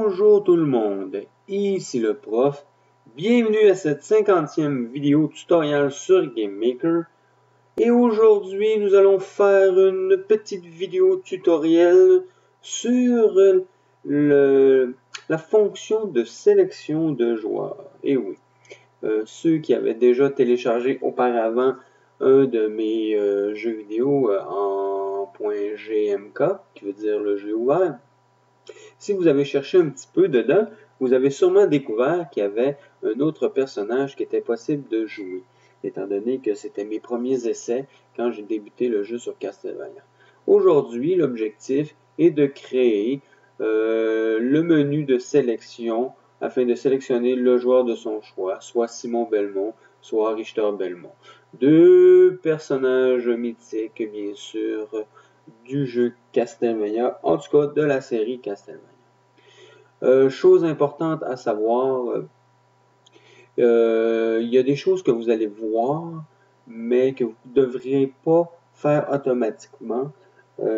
Bonjour tout le monde, ici le prof. Bienvenue à cette 50e vidéo tutoriel sur GameMaker. Et aujourd'hui, nous allons faire une petite vidéo tutoriel sur la fonction de sélection de joueurs. Et oui, ceux qui avaient déjà téléchargé auparavant un de mes jeux vidéo en .gmk, qui veut dire le jeu ouvert. Si vous avez cherché un petit peu dedans, vous avez sûrement découvert qu'il y avait un autre personnage qui était possible de jouer, étant donné que c'était mes premiers essais quand j'ai débuté le jeu sur Castlevania. Aujourd'hui, l'objectif est de créer le menu de sélection afin de sélectionner le joueur de son choix, soit Simon Belmont, soit Richter Belmont. Deux personnages mythiques, bien sûr, du jeu Castlevania, en tout cas de la série Castlevania. Chose importante à savoir, il y a des choses que vous allez voir, mais que vous ne devriez pas faire automatiquement,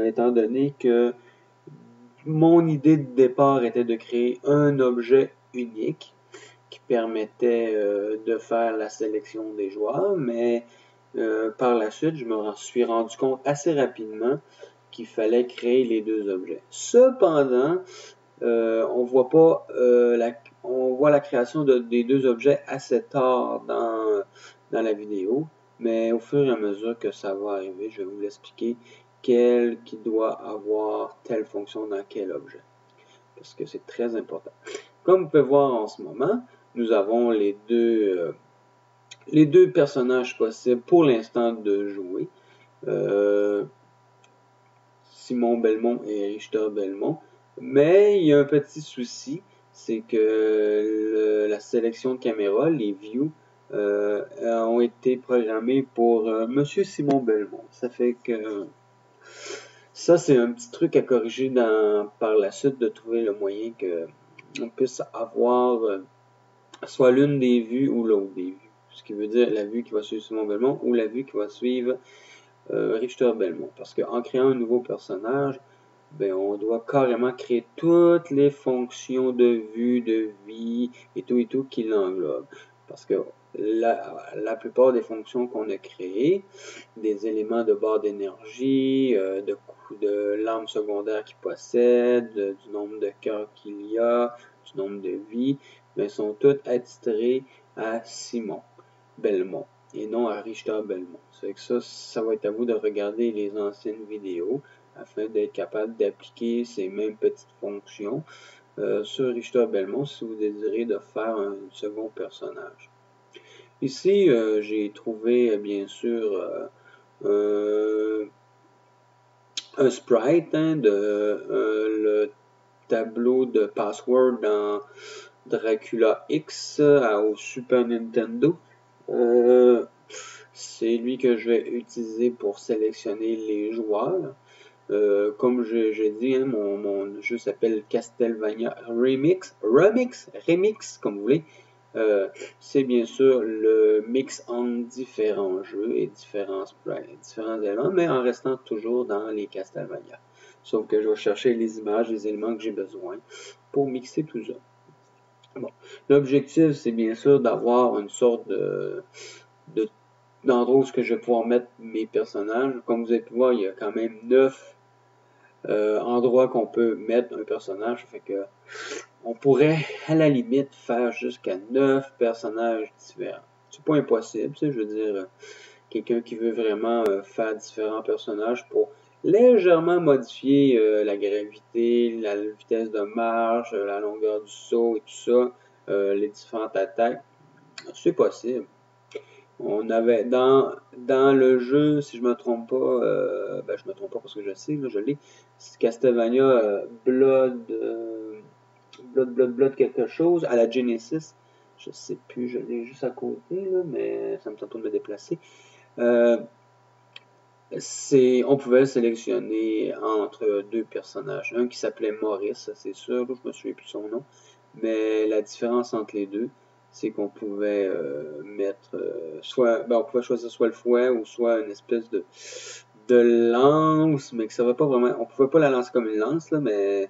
étant donné que mon idée de départ était de créer un objet unique qui permettait de faire la sélection des joueurs, mais par la suite, je me suis rendu compte assez rapidement qu'il fallait créer les deux objets. Cependant, on voit la création des deux objets assez tard dans la vidéo, mais au fur et à mesure que ça va arriver, je vais vous l'expliquer qui doit avoir telle fonction dans quel objet, parce que c'est très important. Comme vous pouvez voir en ce moment, nous avons les deux personnages possibles pour l'instant de jouer. Simon Belmont et Richter Belmont. Mais il y a un petit souci, c'est que la sélection de caméra, les views, ont été programmés pour Monsieur Simon Belmont. Ça fait que ça, c'est un petit truc à corriger par la suite, de trouver le moyen qu'on puisse avoir soit l'une des vues ou l'autre des vues. Ce qui veut dire la vue qui va suivre Simon Belmont ou la vue qui va suivre Richter Belmont. Parce qu'en créant un nouveau personnage, ben, on doit carrément créer toutes les fonctions de vue, de vie et tout qui l'englobent. Parce que la plupart des fonctions qu'on a créées, des éléments de barre d'énergie, de l'arme secondaire qu'il possède, du nombre de cœurs qu'il y a, du nombre de vies, ben, sont toutes attitrées à Simon Belmont et non à Richter Belmont. C'est que ça va être à vous de regarder les anciennes vidéos afin d'être capable d'appliquer ces mêmes petites fonctions sur Richter Belmont si vous désirez de faire un second personnage. Ici, j'ai trouvé bien sûr un sprite le tableau de password dans Dracula X au Super Nintendo. C'est lui que je vais utiliser pour sélectionner les joueurs. Comme j'ai dit, hein, mon jeu s'appelle Castlevania Remix, comme vous voulez. C'est bien sûr le mix entre différents jeux et différents éléments, mais en restant toujours dans les Castlevania. Sauf que je vais chercher les images, les éléments que j'ai besoin pour mixer tout ça. Bon. L'objectif, c'est bien sûr d'avoir une sorte d'endroit où je vais pouvoir mettre mes personnages. Comme vous avez pu voir, il y a quand même 9 endroits qu'on peut mettre un personnage. Fait que on pourrait à la limite faire jusqu'à 9 personnages différents. C'est pas impossible, je veux dire, quelqu'un qui veut vraiment faire différents personnages pour légèrement modifier la gravité, la vitesse de marche, la longueur du saut et tout ça, les différentes attaques, c'est possible. On avait dans le jeu, si je me trompe pas, je me trompe pas parce que je sais, là, je l'ai, c'est Castlevania Blood quelque chose à la Genesis. Je sais plus, je l'ai juste à côté, là, mais ça me tente pas de me déplacer. On pouvait sélectionner entre deux personnages. Un qui s'appelait Maurice, c'est sûr, là, je me souviens plus de son nom. Mais la différence entre les deux, c'est qu'on pouvait mettre on pouvait choisir soit le fouet ou soit une espèce de lance, mais que ça va pas vraiment. On pouvait pas la lancer comme une lance, là, mais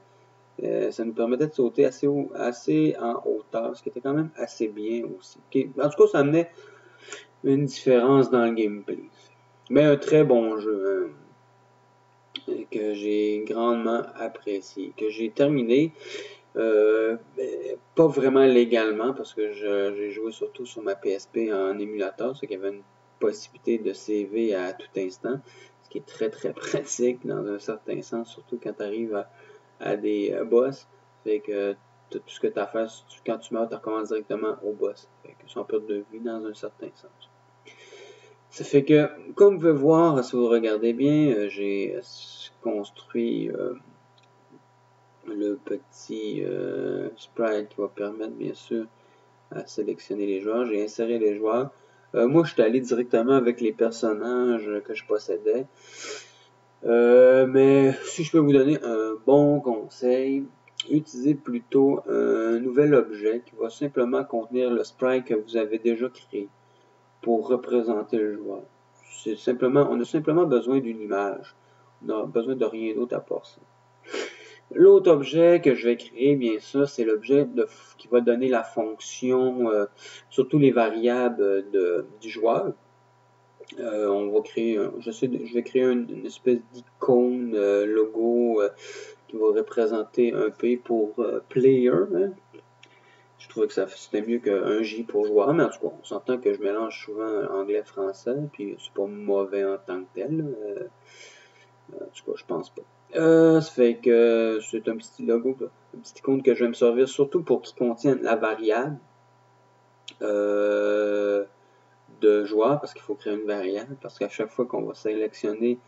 Ça nous permettait de sauter assez en hauteur, ce qui était quand même assez bien aussi. En tout cas, ça amenait une différence dans le gameplay. Mais un très bon jeu, hein, que j'ai grandement apprécié, que j'ai terminé, pas vraiment légalement, parce que j'ai joué surtout sur ma PSP en émulateur, ce qui avait une possibilité de CV à tout instant, ce qui est très très pratique dans un certain sens, surtout quand tu arrives à des boss. Fait que tout ce que tu as à faire, quand tu meurs, tu recommences directement au boss. Fait que sans perte de vie dans un certain sens. Ça fait que, comme vous pouvez voir, si vous regardez bien, j'ai construit le petit sprite qui va permettre, bien sûr, à sélectionner les joueurs. J'ai inséré les joueurs. Moi, je suis allé directement avec les personnages que je possédais. Mais si je peux vous donner un bon conseil, utilisez plutôt un nouvel objet qui va simplement contenir le sprite que vous avez déjà créé pour représenter le joueur. On a simplement besoin d'une image. On n'a besoin de rien d'autre à part ça. L'autre objet que je vais créer, bien sûr, c'est l'objet qui va donner la fonction, surtout les variables du joueur. On va créer, je vais créer une espèce d'icône logo qui va représenter un P pour player. Hein. Je trouvais que c'était mieux qu'un J pour joueur, mais en tout cas, on s'entend que je mélange souvent anglais-français, puis c'est pas mauvais en tant que tel. En tout cas, je pense pas. Ça fait que c'est un petit logo, un petit icône que je vais me servir surtout pour qu'il contienne la variable de joueur, parce qu'il faut créer une variable, parce qu'à chaque fois qu'on va sélectionner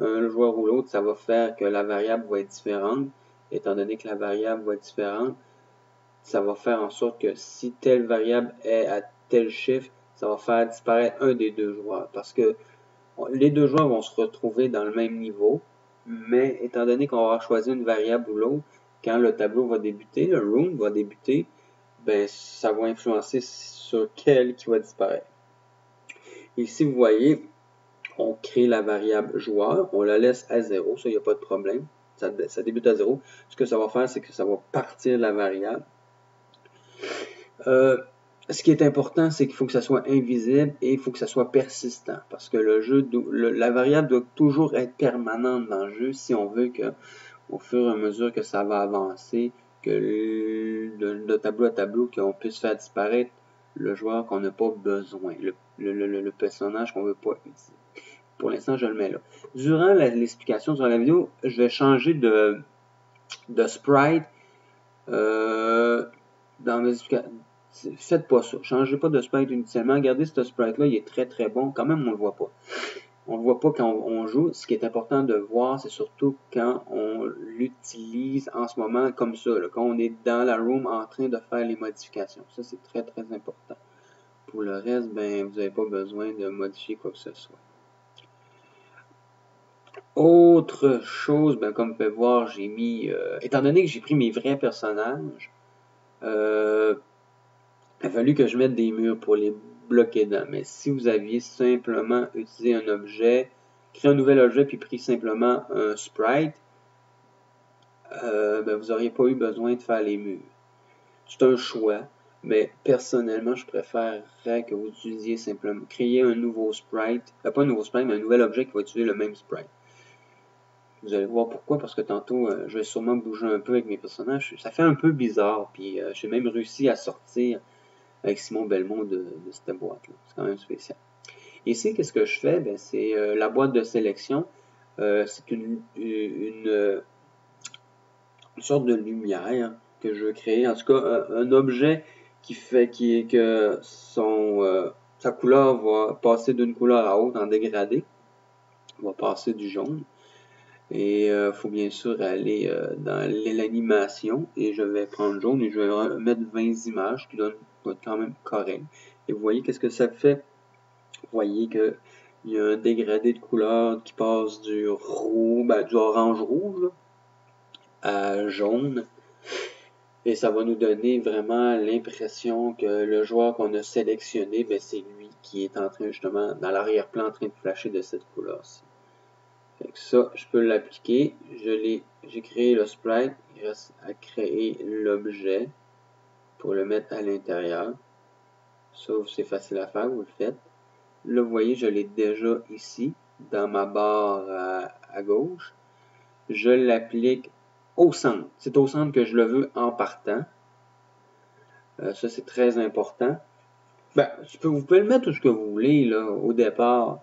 un joueur ou l'autre, ça va faire que la variable va être différente. Étant donné que la variable va être différente, ça va faire en sorte que si telle variable est à tel chiffre, ça va faire disparaître un des deux joueurs, parce que les deux joueurs vont se retrouver dans le même niveau, mais étant donné qu'on va choisir une variable ou l'autre, quand le tableau va débuter, le room va débuter, ben ça va influencer sur quel qui va disparaître. Ici, vous voyez, on crée la variable joueur, on la laisse à 0, ça, il n'y a pas de problème, ça débute à 0. Ce que ça va faire, c'est que ça va partir la variable. Ce qui est important, c'est qu'il faut que ça soit invisible et il faut que ça soit persistant, parce que la variable doit toujours être permanente dans le jeu si on veut que, au fur et à mesure que ça va avancer, que de tableau à tableau, qu'on puisse faire disparaître le joueur qu'on n'a pas besoin, le personnage qu'on ne veut pas utiliser. Pour l'instant, je le mets là. Durant l'explication, durant la vidéo, je vais changer de sprite dans mes explications. Faites pas ça. Changez pas de sprite initialement. Regardez ce sprite-là, il est très très bon. Quand même, on le voit pas. On le voit pas quand on joue. Ce qui est important de voir, c'est surtout quand on l'utilise en ce moment comme ça. Là, quand on est dans la room en train de faire les modifications. Ça, c'est très très important. Pour le reste, ben, vous n'avez pas besoin de modifier quoi que ce soit. Autre chose, ben, comme vous pouvez voir, j'ai mis, étant donné que j'ai pris mes vrais personnages, il a fallu que je mette des murs pour les bloquer dedans. Mais si vous aviez simplement utilisé un objet, créé un nouvel objet puis pris simplement un sprite, ben, vous n'auriez pas eu besoin de faire les murs. C'est un choix, mais personnellement, je préférerais que vous utilisiez simplement, créer un nouveau sprite, pas un nouveau sprite, mais un nouvel objet qui va utiliser le même sprite. Vous allez voir pourquoi, parce que tantôt, je vais sûrement bouger un peu avec mes personnages. Ça fait un peu bizarre, puis j'ai même réussi à sortir avec Simon Belmont de cette boîte-là. C'est quand même spécial. Ici, qu'est-ce que je fais? Ben, c'est la boîte de sélection. C'est une sorte de lumière que je veux créer. En tout cas, un objet qui fait que sa couleur va passer d'une couleur à l'autre en dégradé. On va passer du jaune. Et il faut bien sûr aller dans l'animation. Et je vais prendre jaune et je vais mettre 20 images qui donnent quand même correct. Et vous voyez qu'est-ce que ça fait? Vous voyez qu'il y a un dégradé de couleur qui passe du orange-rouge à jaune. Et ça va nous donner vraiment l'impression que le joueur qu'on a sélectionné, ben, c'est lui qui est en train justement, dans l'arrière-plan, en train de flasher de cette couleur-ci. Fait que ça, je peux l'appliquer. J'ai créé le sprite. Il reste à créer l'objet pour le mettre à l'intérieur. Ça, c'est facile à faire, vous le faites. Là, vous voyez, je l'ai déjà ici, dans ma barre à gauche. Je l'applique au centre. C'est au centre que je le veux en partant. Ça, c'est très important. Ben, vous pouvez le mettre où ce que vous voulez, là, au départ.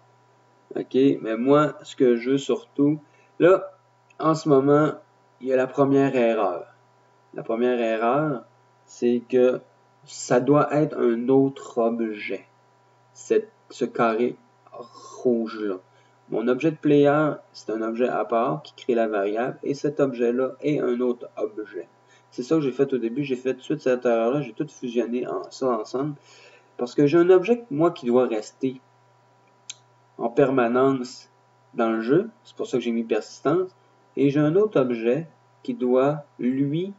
OK? Mais moi, ce que je veux surtout, là, en ce moment, il y a la première erreur. La première erreur, c'est que ça doit être un autre objet. Ce carré rouge-là. Mon objet de player, c'est un objet à part qui crée la variable et cet objet-là est un autre objet. C'est ça que j'ai fait au début. J'ai fait tout de suite cette erreur-là. J'ai tout fusionné ça ensemble parce que j'ai un objet, moi, qui doit rester en permanence dans le jeu. C'est pour ça que j'ai mis persistance. Et j'ai un autre objet qui doit, lui,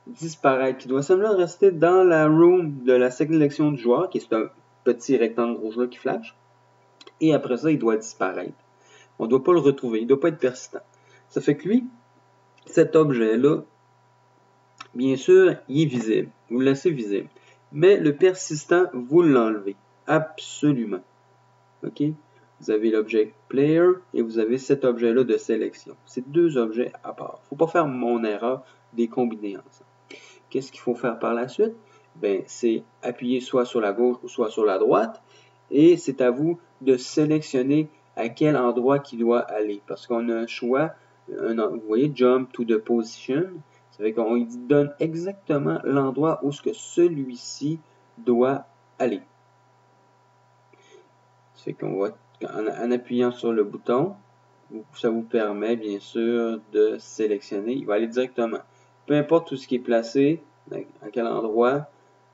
disparaître, qui doit simplement rester dans la room de la sélection du joueur, qui est un petit rectangle rouge-là qui flash. Et après ça, il doit disparaître. On ne doit pas le retrouver. Il ne doit pas être persistant. Ça fait que lui, cet objet-là, bien sûr, il est visible. Vous le laissez visible. Mais le persistant, vous l'enlevez. Absolument. OK? Vous avez l'objet player et vous avez cet objet-là de sélection. C'est deux objets à part. Il ne faut pas faire mon erreur des combiner ensemble. Qu'est-ce qu'il faut faire par la suite? Ben, c'est appuyer soit sur la gauche ou soit sur la droite. Et c'est à vous de sélectionner à quel endroit qu'il doit aller. Parce qu'on a un choix, vous voyez, jump to the position. Ça veut qu'on lui donne exactement l'endroit où ce que celui-ci doit aller. Ça fait qu'on va, en appuyant sur le bouton, ça vous permet bien sûr de sélectionner. Il va aller directement. Peu importe tout ce qui est placé, à quel endroit,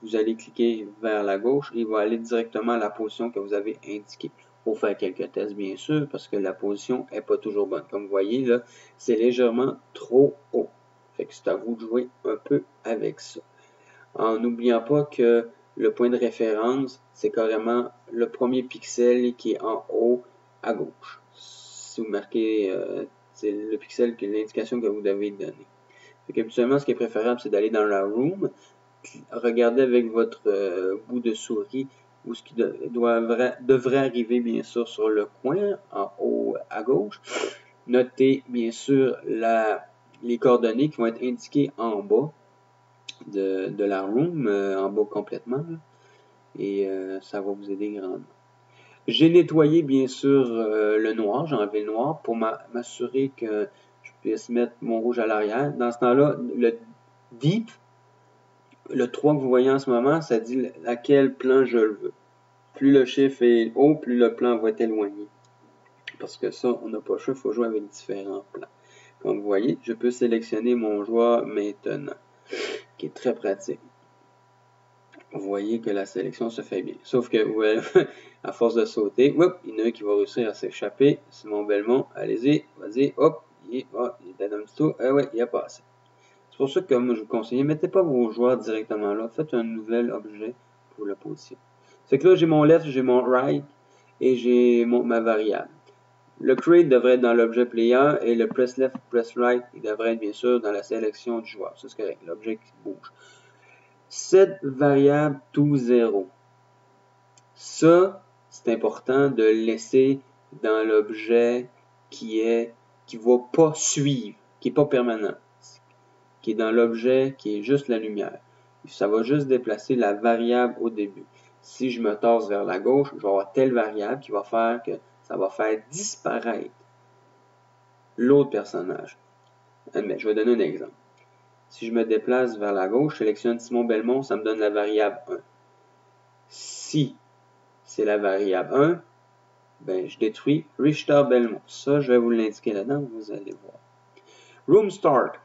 vous allez cliquer vers la gauche et il va aller directement à la position que vous avez indiquée. Il faut faire quelques tests bien sûr parce que la position n'est pas toujours bonne. Comme vous voyez là, c'est légèrement trop haut. Fait que c'est à vous de jouer un peu avec ça. En n'oubliant pas que le point de référence, c'est carrément le premier pixel qui est en haut à gauche. Si vous marquez, c'est le pixel, l'indication que vous devez donner. Habituellement, ce qui est préférable, c'est d'aller dans la room, regarder avec votre bout de souris où ce qui devrait arriver, bien sûr, sur le coin, en haut à gauche. Notez, bien sûr, les coordonnées qui vont être indiquées en bas de la room, en bas complètement. Là, et ça va vous aider grandement. J'ai nettoyé, bien sûr, le noir. J'ai enlevé le noir pour m'assurer que je puisse mettre mon rouge à l'arrière. Dans ce temps-là, le deep, le 3 que vous voyez en ce moment, ça dit à quel plan je le veux. Plus le chiffre est haut, plus le plan va être éloigné. Parce que ça, on n'a pas le choix, il faut jouer avec différents plans. Comme vous voyez, je peux sélectionner mon joueur maintenant, qui est très pratique. Vous voyez que la sélection se fait bien. Sauf que, ouais, à force de sauter, hop, il y en a un qui va réussir à s'échapper. Simon Belmont, allez-y, vas-y, hop, il est dans un petit tour. Ah ouais, il a passé. C'est pour ça que moi je vous conseille, mettez pas vos joueurs directement là, faites un nouvel objet pour le position. C'est que là, j'ai mon left, j'ai mon right et j'ai ma variable. Le create devrait être dans l'objet player et le press left, press right, il devrait être bien sûr dans la sélection du joueur. Ça c'est correct, l'objet qui bouge. Cette variable to 0. Ça, c'est important de le laisser dans l'objet qui va pas suivre, qui est pas permanent, qui est dans l'objet qui est juste la lumière. Ça va juste déplacer la variable au début. Si je me torse vers la gauche, je vais avoir telle variable qui va faire que ça va faire disparaître l'autre personnage. Mais je vais donner un exemple. Si je me déplace vers la gauche, je sélectionne Simon Belmont, ça me donne la variable 1. Si c'est la variable 1, ben, je détruis Richter Belmont. Ça, je vais vous l'indiquer là-dedans, vous allez voir. Room Start.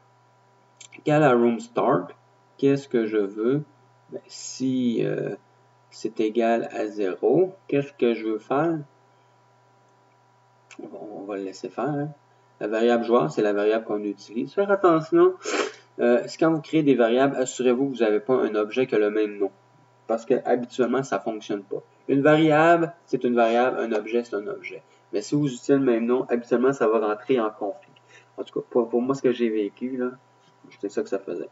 Qu'à la Room Start, qu'est-ce que je veux? Ben, si c'est égal à 0, qu'est-ce que je veux faire? Bon, on va le laisser faire. Hein? La variable joueur, c'est la variable qu'on utilise. Faire attention, quand vous créez des variables, assurez-vous que vous n'avez pas un objet qui a le même nom. Parce que habituellement, ça ne fonctionne pas. Une variable, c'est une variable, un objet, c'est un objet. Mais si vous utilisez le même nom, habituellement, ça va rentrer en conflit. En tout cas, pour moi, ce que j'ai vécu, là, c'est ça que ça faisait.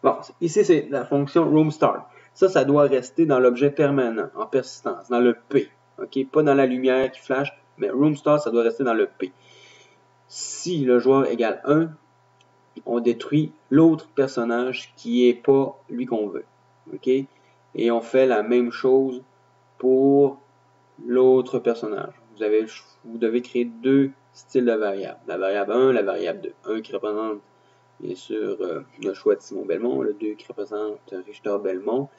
Bon, ici, c'est la fonction roomStart. Ça doit rester dans l'objet permanent, en persistance, dans le P. OK? Pas dans la lumière qui flash, mais roomStart, ça doit rester dans le P. Si le joueur égale 1, on détruit l'autre personnage qui n'est pas lui qu'on veut. OK? Et on fait la même chose pour l'autre personnage. Vous devez créer deux styles de variables. La variable 1, la variable 2. 1 qui représente, bien sûr, le choix de Simon Belmont, le 2 qui représente Richter Belmont.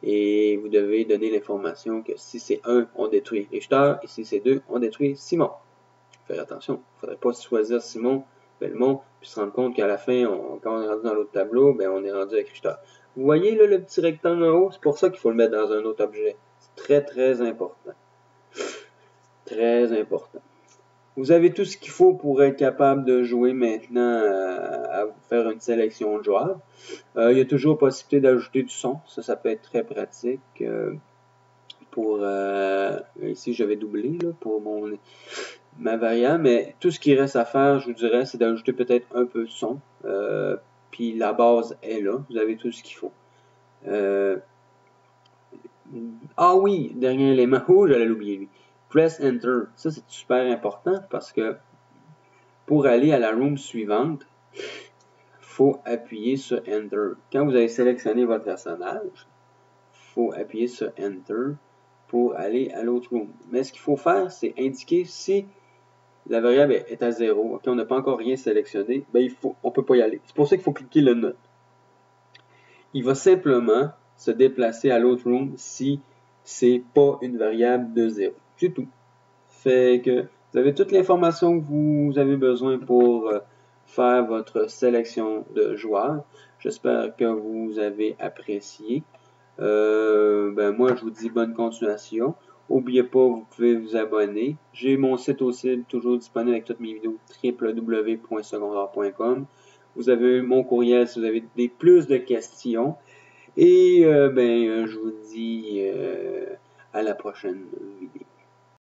Et vous devez donner l'information que si c'est 1, on détruit Richter, et si c'est 2, on détruit Simon. Faire attention, il ne faudrait pas choisir Simon Belmont, puis se rendre compte qu'à la fin, quand on est rendu dans l'autre tableau, ben on est rendu avec Richter. Vous voyez là, le petit rectangle en haut, c'est pour ça qu'il faut le mettre dans un autre objet. C'est très très important. Très important. Vous avez tout ce qu'il faut pour être capable de jouer maintenant à faire une sélection de joueurs. Il y a toujours possibilité d'ajouter du son. Ça peut être très pratique. Ici, je vais doubler là, pour ma variable, mais tout ce qui reste à faire, je vous dirais, c'est d'ajouter peut-être un peu de son. Puis la base est là. Vous avez tout ce qu'il faut. Ah oui, dernier élément. Oh, j'allais l'oublier lui. Press Enter. Ça, c'est super important parce que pour aller à la room suivante, il faut appuyer sur Enter. Quand vous avez sélectionné votre personnage, il faut appuyer sur Enter pour aller à l'autre room. Mais ce qu'il faut faire, c'est indiquer si la variable est à 0. Okay, on n'a pas encore rien sélectionné, ben on ne peut pas y aller. C'est pour ça qu'il faut cliquer le Not. Il va simplement se déplacer à l'autre room si c'est pas une variable de 0. C'est tout. Fait que vous avez toute l'information que vous avez besoin pour faire votre sélection de joueurs. J'espère que vous avez apprécié. Moi, je vous dis bonne continuation. N'oubliez pas, vous pouvez vous abonner. J'ai mon site aussi toujours disponible avec toutes mes vidéos www.secondaire.com. Vous avez mon courriel si vous avez plus de questions. Et je vous dis à la prochaine vidéo.